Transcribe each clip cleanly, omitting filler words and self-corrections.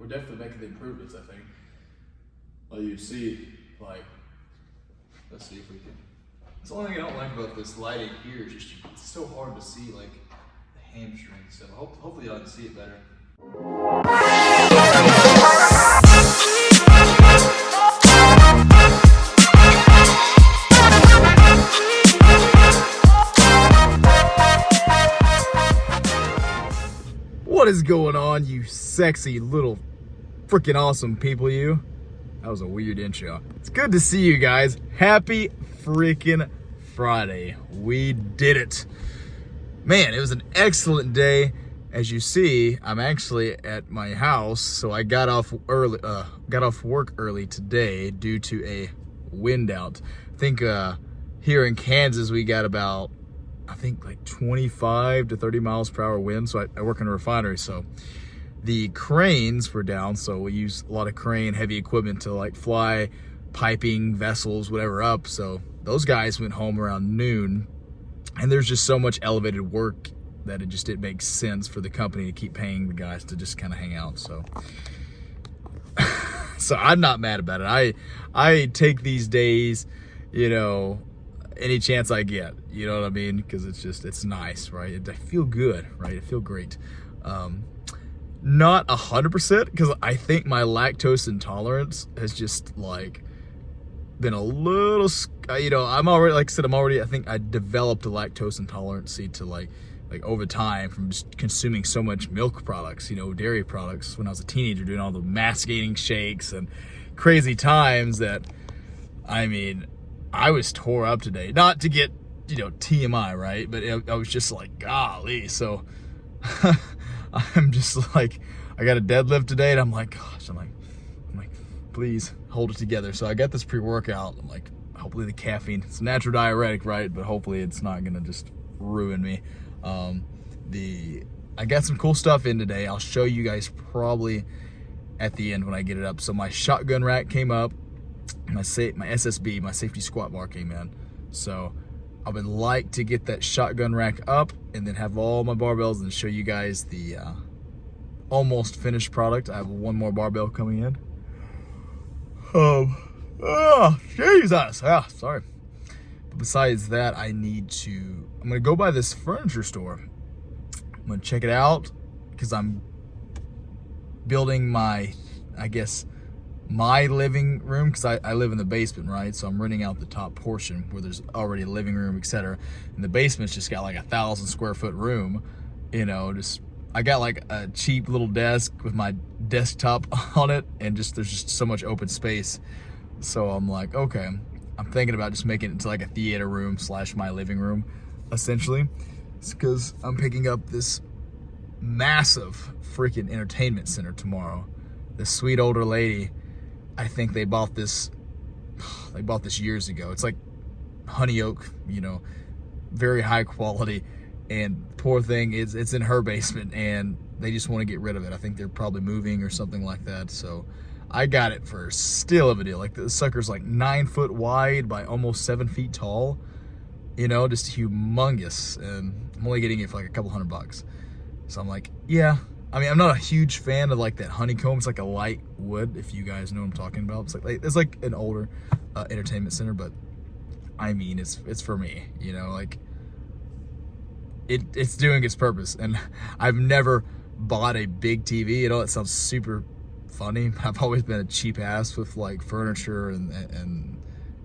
we're definitely making the improvements, I think. Well, you'd see, like, let's see if we can. That's the only thing I don't like about this lighting here is just it's so hard to see, like, the hamstring. So hopefully y'all can see it better. What is going on, you sexy little freaking awesome people, you? That was a weird intro. It's good to see you guys. Happy freaking Friday. We did it. Man, it was an excellent day. As you see, I'm actually at my house, so I got off work early today due to a wind out. I think here in Kansas we got about, I think, like 25 to 30 miles per hour wind. So I work in a refinery, so the cranes were down. So we use a lot of crane heavy equipment to like fly piping, vessels, whatever up. So those guys went home around noon, and there's just so much elevated work that it just didn't make sense for the company to keep paying the guys to just kind of hang out. So so I'm not mad about it. I take these days, you know, any chance I get, you know what I mean? Because it's nice, right? I feel good, right? I feel great. Not 100%, because I think my lactose intolerance has just like been a little, you know, I think I developed a lactose intolerance to like over time from just consuming so much milk products, you know, dairy products when I was a teenager, doing all the mass gaining shakes and crazy times that, I mean, I was tore up today. Not to get, you know, TMI, right? But I was just like, golly. So I'm just like, I got a deadlift today, and I'm like, gosh, I'm like, please hold it together. So I got this pre-workout. I'm like, hopefully the caffeine, it's a natural diuretic, right? But hopefully it's not gonna just ruin me. I got some cool stuff in today. I'll show you guys probably at the end when I get it up. So my shotgun rack came up. My SSB, my safety squat bar came in. So I would like to get that shotgun rack up and then have all my barbells and show you guys the almost finished product. I have one more barbell coming in. Oh, Jesus. Sorry. But besides that, I'm gonna go by this furniture store. I'm gonna check it out because I'm building my living room, because I live in the basement, right? So I'm renting out the top portion where there's already a living room, etc. And the basement's just got like 1,000 square foot room, you know. Just I got like a cheap little desk with my desktop on it, and there's just so much open space. So I'm like, okay, I'm thinking about just making it into like a theater room / my living room, essentially. It's because I'm picking up this massive freaking entertainment center tomorrow. This sweet older lady, I think they bought this years ago. It's like honey oak, you know, very high quality. And poor thing is, it's in her basement, and they just want to get rid of it. I think they're probably moving or something like that. So I got it for still of a deal. Like, the sucker's like 9 foot wide by almost 7 feet tall. You know, just humongous. And I'm only getting it for like a couple $100. So I'm like, yeah. I mean, I'm not a huge fan of like that honeycomb. It's like a light wood, if you guys know what I'm talking about. It's like an older entertainment center, but I mean, it's for me, you know, like it's doing its purpose. And I've never bought a big TV. You know, it sounds super funny. I've always been a cheap ass with like furniture and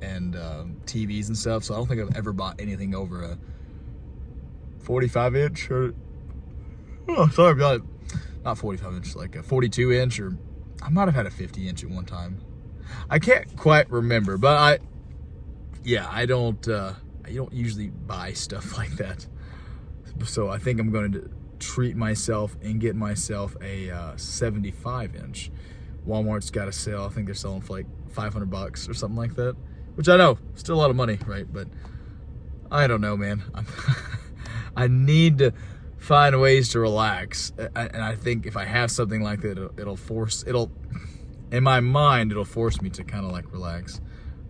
TVs and stuff. So I don't think I've ever bought anything over a 45 inch or, oh, sorry about it. Not 45 inch, like a 42 inch, or I might have had a 50 inch at one time. I can't quite remember, but I don't usually buy stuff like that. So I think I'm going to treat myself and get myself a 75 inch. Walmart's got a sale. I think they're selling for like $500 or something like that, which I know, still a lot of money, right? But I don't know, man. I need to find ways to relax, and I think if I have something like that, in my mind, it'll force me to kind of like relax,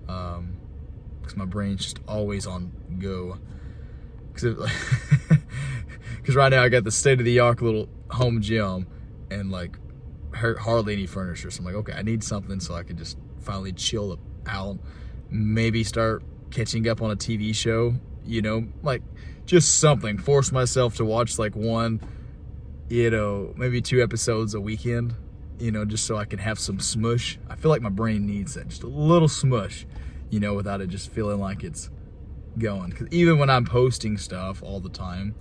because my brain's just always on go. Because right now I got the state-of-the-art little home gym, and like hardly any furniture. So I'm like, okay, I need something so I can just finally chill out, maybe start catching up on a TV show, you know, like just something. Force myself to watch like one, you know, maybe 2 episodes a weekend, you know, just so I can have some smush. I feel like my brain needs that, just a little smush, you know, without it just feeling like it's going. Because even when I'm posting stuff all the time,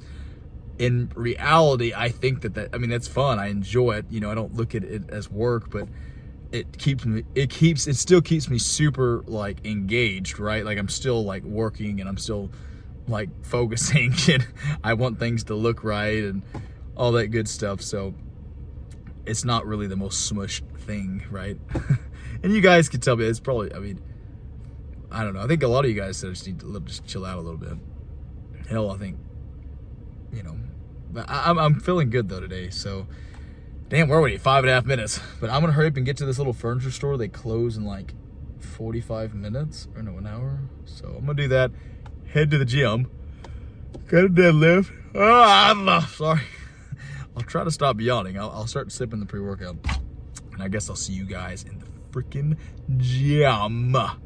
in reality, I think that I mean, that's fun. I enjoy it. You know, I don't look at it as work, but it still keeps me super like engaged, right? Like I'm still like working and I'm still like focusing and I want things to look right and all that good stuff. So it's not really the most smush thing, right? And you guys can tell me it's probably, I mean, I don't know. I think a lot of you guys said I just need to just chill out a little bit. Hell, I think, you know, I'm feeling good though today. So, damn, we're already 5.5 minutes. But I'm gonna hurry up and get to this little furniture store. They close in like 45 minutes, or no, an hour. So I'm gonna do that. Head to the gym. Got a deadlift. Sorry. I'll try to stop yawning. I'll start sipping the pre-workout. And I guess I'll see you guys in the freaking gym. All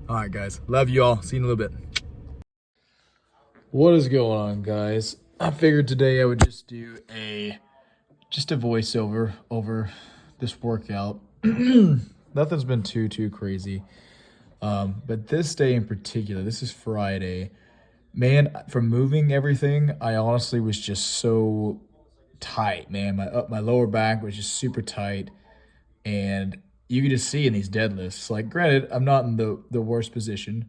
right, guys. Love you all. See you in a little bit. What is going on, guys? I figured today I would just do a voiceover over this workout. Nothing's been too crazy. But this day in particular, this is Friday. Man, from moving everything, I honestly was just so tight, man. My lower back was just super tight, and you can just see in these deadlifts. Like, granted, I'm not in the worst position,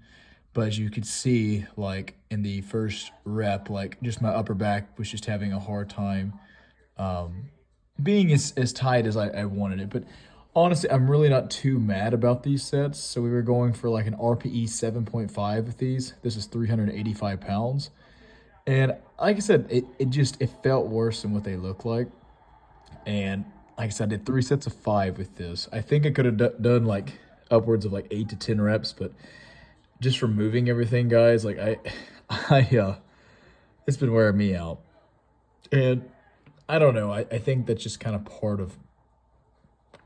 but as you could see, like in the first rep, like just my upper back was just having a hard time being as tight as I wanted it. But honestly, I'm really not too mad about these sets. So we were going for like an RPE 7.5 with these. This is 385 pounds. And like I said, it felt worse than what they look like. And like I said, I did 3 sets of 5 with this. I think I could have done like upwards of like 8 to 10 reps, but just from moving everything, guys, like it's been wearing me out. And I don't know. I think that's just kind of part of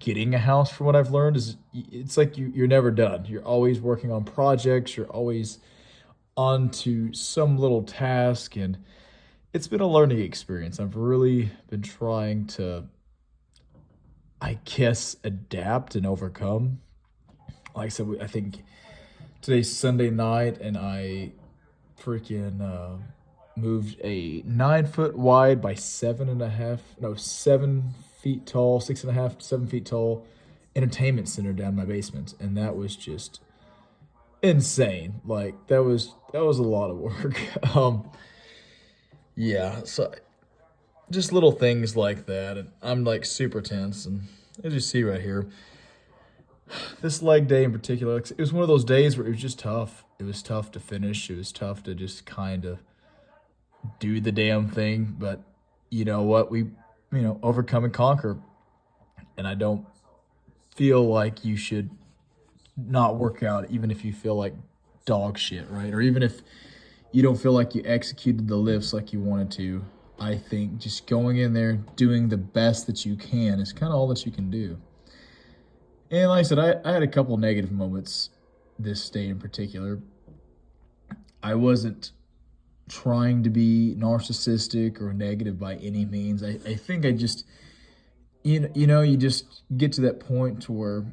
getting a house. From what I've learned, is it's like you're never done. You're always working on projects. You're always on to some little task, and it's been a learning experience. I've really been trying to, I guess, adapt and overcome. Like I said, I think today's Sunday night, and I freaking moved a 9 foot wide by 7 feet tall, 6.5, 7 feet tall entertainment center down my basement, and that was just insane. Like that was a lot of work. Yeah, so just little things like that, and I'm like super tense. And as you see right here, this leg day in particular, it was one of those days where it was just tough. It was tough to finish. It was tough to just kind of do the damn thing. But you know what? We, overcome and conquer. And I don't feel like you should not work out even if you feel like dog shit, right? Or even if you don't feel like you executed the lifts like you wanted to. I think just going in there, doing the best that you can is kind of all that you can do. And like I said, I had a couple negative moments this day in particular. I wasn't trying to be narcissistic or negative by any means. I think I just, you just get to that point to where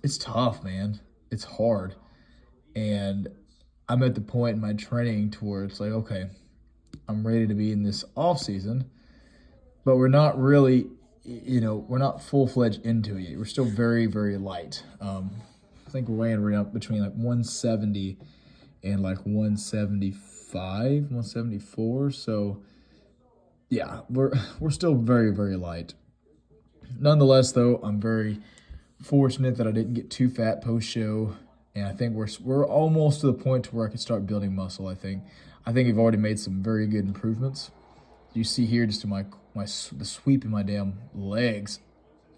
it's tough, man. It's hard. And I'm at the point in my training to where it's like, okay, I'm ready to be in this off season, but we're not really, we're not full-fledged into it yet. We're still very, very light. I think we're weighing right up between like 170 and like 175, 174. So yeah, we're still very, very light. Nonetheless, though, I'm very fortunate that I didn't get too fat post-show, and I think we're almost to the point to where I can start building muscle. I think we've already made some very good improvements. You see here just in the sweep in my damn legs,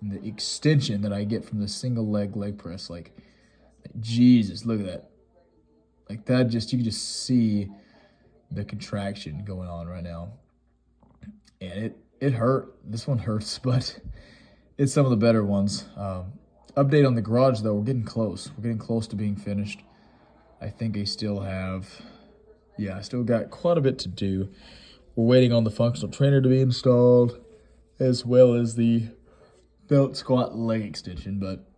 and the extension that I get from the single leg press. Like Jesus, look at that. Like that, you can just see the contraction going on right now, and it hurt. This one hurts, but it's some of the better ones. Update on the garage though, we're getting close. We're getting close to being finished. I think I still have, yeah, I still got quite a bit to do. We're waiting on the functional trainer to be installed, as well as the belt squat leg extension, but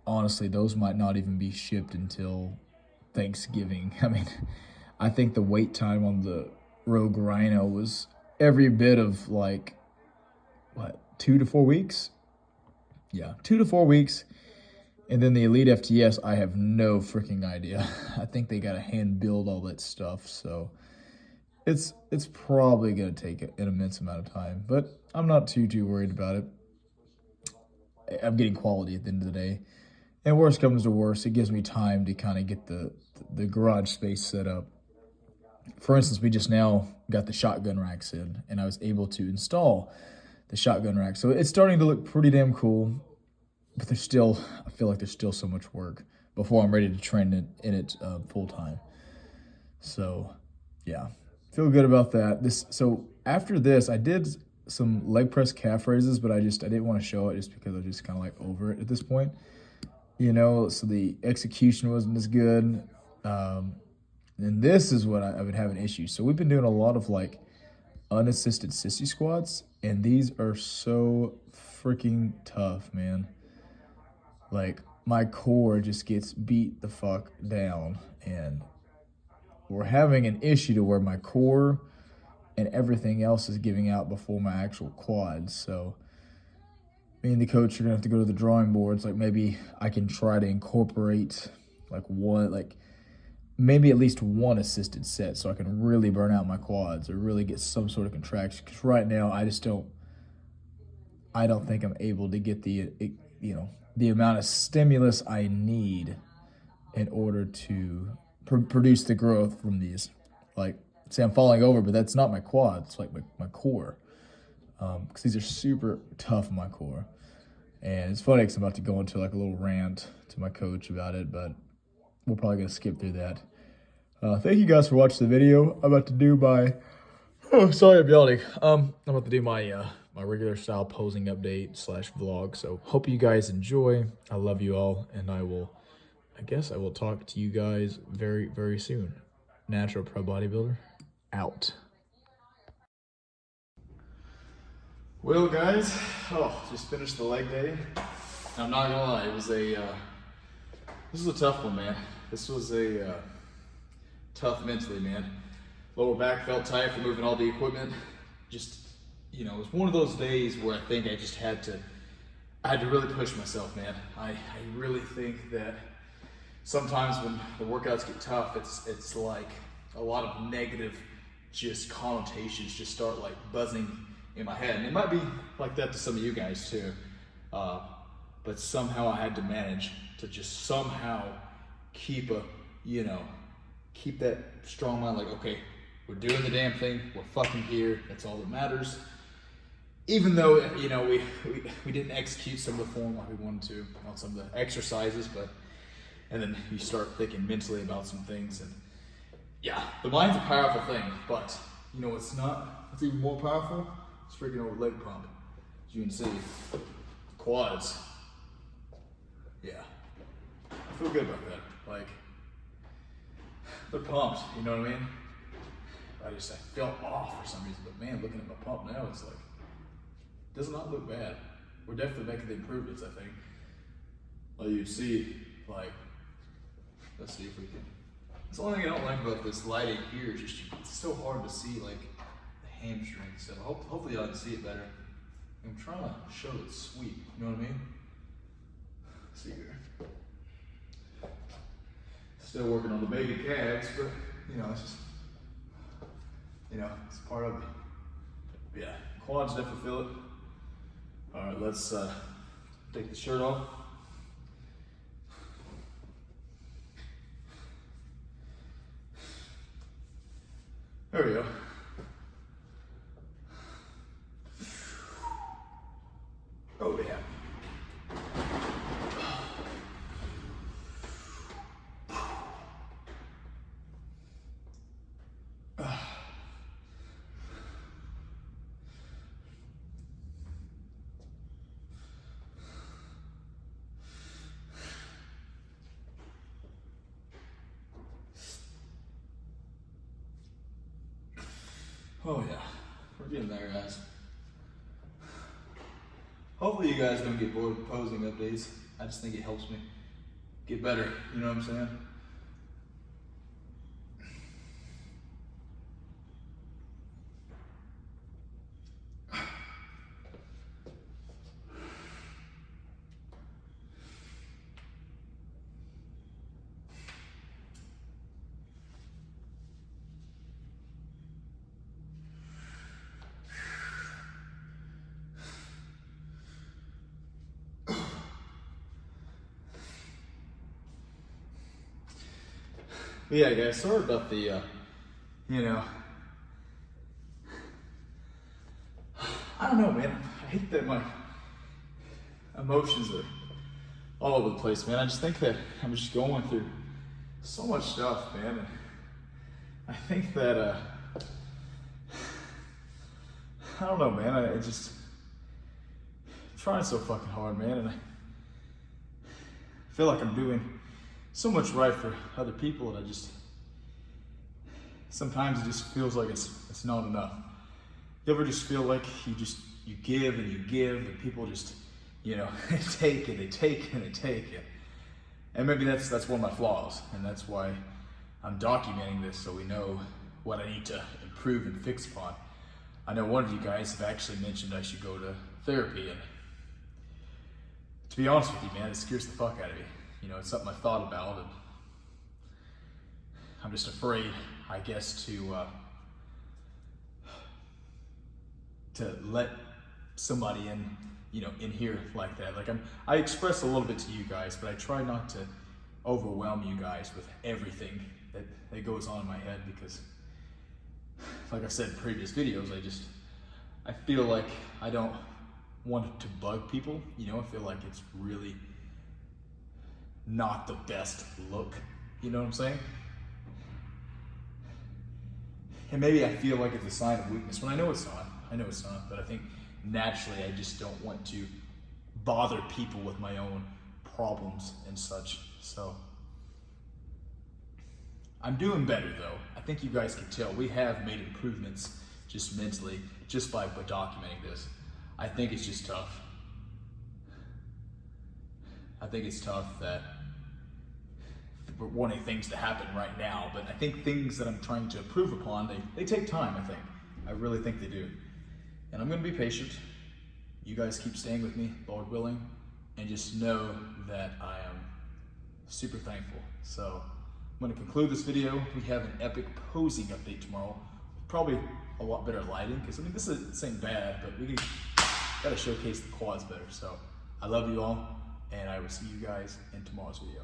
honestly, those might not even be shipped until Thanksgiving. I mean, I think the wait time on the Rogue Rhino was every bit of like, what, 2 to 4 weeks? Yeah, 2 to 4 weeks. And then the Elite FTS, I have no freaking idea. I think they got to hand build all that stuff, so it's probably going to take an immense amount of time, but I'm not too worried about it. I'm getting quality at the end of the day. And worst comes to worst, it gives me time to kind of get the garage space set up. For instance, we just now got the shotgun racks in, and I was able to install the shotgun rack. So it's starting to look pretty damn cool. But there's still, I feel like there's still so much work before I'm ready to train in it full time. So, yeah, feel good about that. So after this, I did some leg press calf raises, but I didn't want to show it just because I'm just kind of like over it at this point. You know, so the execution wasn't as good. And this is what I would have an issue. So we've been doing a lot of like unassisted sissy squats, and these are so freaking tough, man. Like, my core just gets beat the fuck down, and we're having an issue to where my core and everything else is giving out before my actual quads. So me and the coach are gonna have to go to the drawing boards. Like, maybe I can try to incorporate maybe at least one assisted set so I can really burn out my quads or really get some sort of contraction. Because right now I don't think I'm able to get the amount of stimulus I need in order to produce the growth from these. Like, say I'm falling over, but that's not my quads, it's like my core. Because these are super tough in my core. And it's funny because I'm about to go into like a little rant to my coach about it, but we're probably going to skip through that. Thank you guys for watching the video. I'm about to do I'm yawning. I'm about to do my regular style posing update / vlog. So hope you guys enjoy. I love you all, and I guess I will talk to you guys very, very soon. Natural Pro Bodybuilder, out. Well, guys, just finished the leg day. I'm not gonna lie, this was a tough one, man. This was tough mentally, man. Lower back felt tight for moving all the equipment. Just, it was one of those days where I think I had to really push myself, man. I really think that sometimes when the workouts get tough, it's like a lot of negative just connotations just start like buzzing in my head. And it might be like that to some of you guys too. But somehow I had to manage to just somehow keep that strong mind, like, okay, we're doing the damn thing, we're fucking here, that's all that matters. Even though, we didn't execute some of the form like we wanted to on some of the exercises, and then you start thinking mentally about some things, and yeah, the mind's a powerful thing, but it's even more powerful, it's freaking over leg pump. As you can see, quads, yeah, I feel good about that. Like, they're pumped, you know what I mean? I felt off for some reason, but man, looking at my pump now, it's like, does not look bad. We're definitely making the improvements, I think. Like you see, like, let's see if we can. That's the only thing I don't like about this lighting here is just, it's so hard to see like the hamstring. So hopefully y'all can see it better. I'm trying to show it sweep, you know what I mean? Let's see here. Still working on the baby calves, but it's just, it's part of it. But yeah, quads definitely feel it. All right, let's take the shirt off. There we go. Oh yeah. Oh yeah, we're getting there, guys. Hopefully you guys don't get bored with posing updates. I just think it helps me get better, you know what I'm saying? But yeah, guys, sorry about the, you know, I don't know, man. I hate that my emotions are all over the place, man. I just think that I'm just going through so much stuff, man. And I think that, I don't know, man. I just, I'm trying so fucking hard, man. And I feel like I'm doing so much right for other people, and I just, sometimes it just feels like it's not enough. You ever just feel like you give and people just, you know, take and they take and they take it. And maybe that's one of my flaws, and that's why I'm documenting this, so we know what I need to improve and fix upon. I know one of you guys have actually mentioned I should go to therapy, and to be honest with you, man, it scares the fuck out of me. You know, it's something I thought about, and I'm just afraid, I guess, to let somebody in, you know, in here like that. Like I express a little bit to you guys, but I try not to overwhelm you guys with everything that goes on in my head, because, like I said in previous videos, I feel like I don't want to bug people. You know, I feel like it's really not the best look, you know what I'm saying? And maybe I feel like it's a sign of weakness, when I know it's not, but I think naturally I just don't want to bother people with my own problems and such. So I'm doing better though. I think you guys can tell we have made improvements just mentally, just by documenting this. I think it's just tough. I think it's tough that we're wanting things to happen right now, but I think things that I'm trying to improve upon, they take time, I think. I really think they do. And I'm gonna be patient. You guys keep staying with me, Lord willing, and just know that I am super thankful. So I'm gonna conclude this video. We have an epic posing update tomorrow. Probably a lot better lighting, because I mean, this ain't bad, but we gotta showcase the quads better. So I love you all, and I will see you guys in tomorrow's video.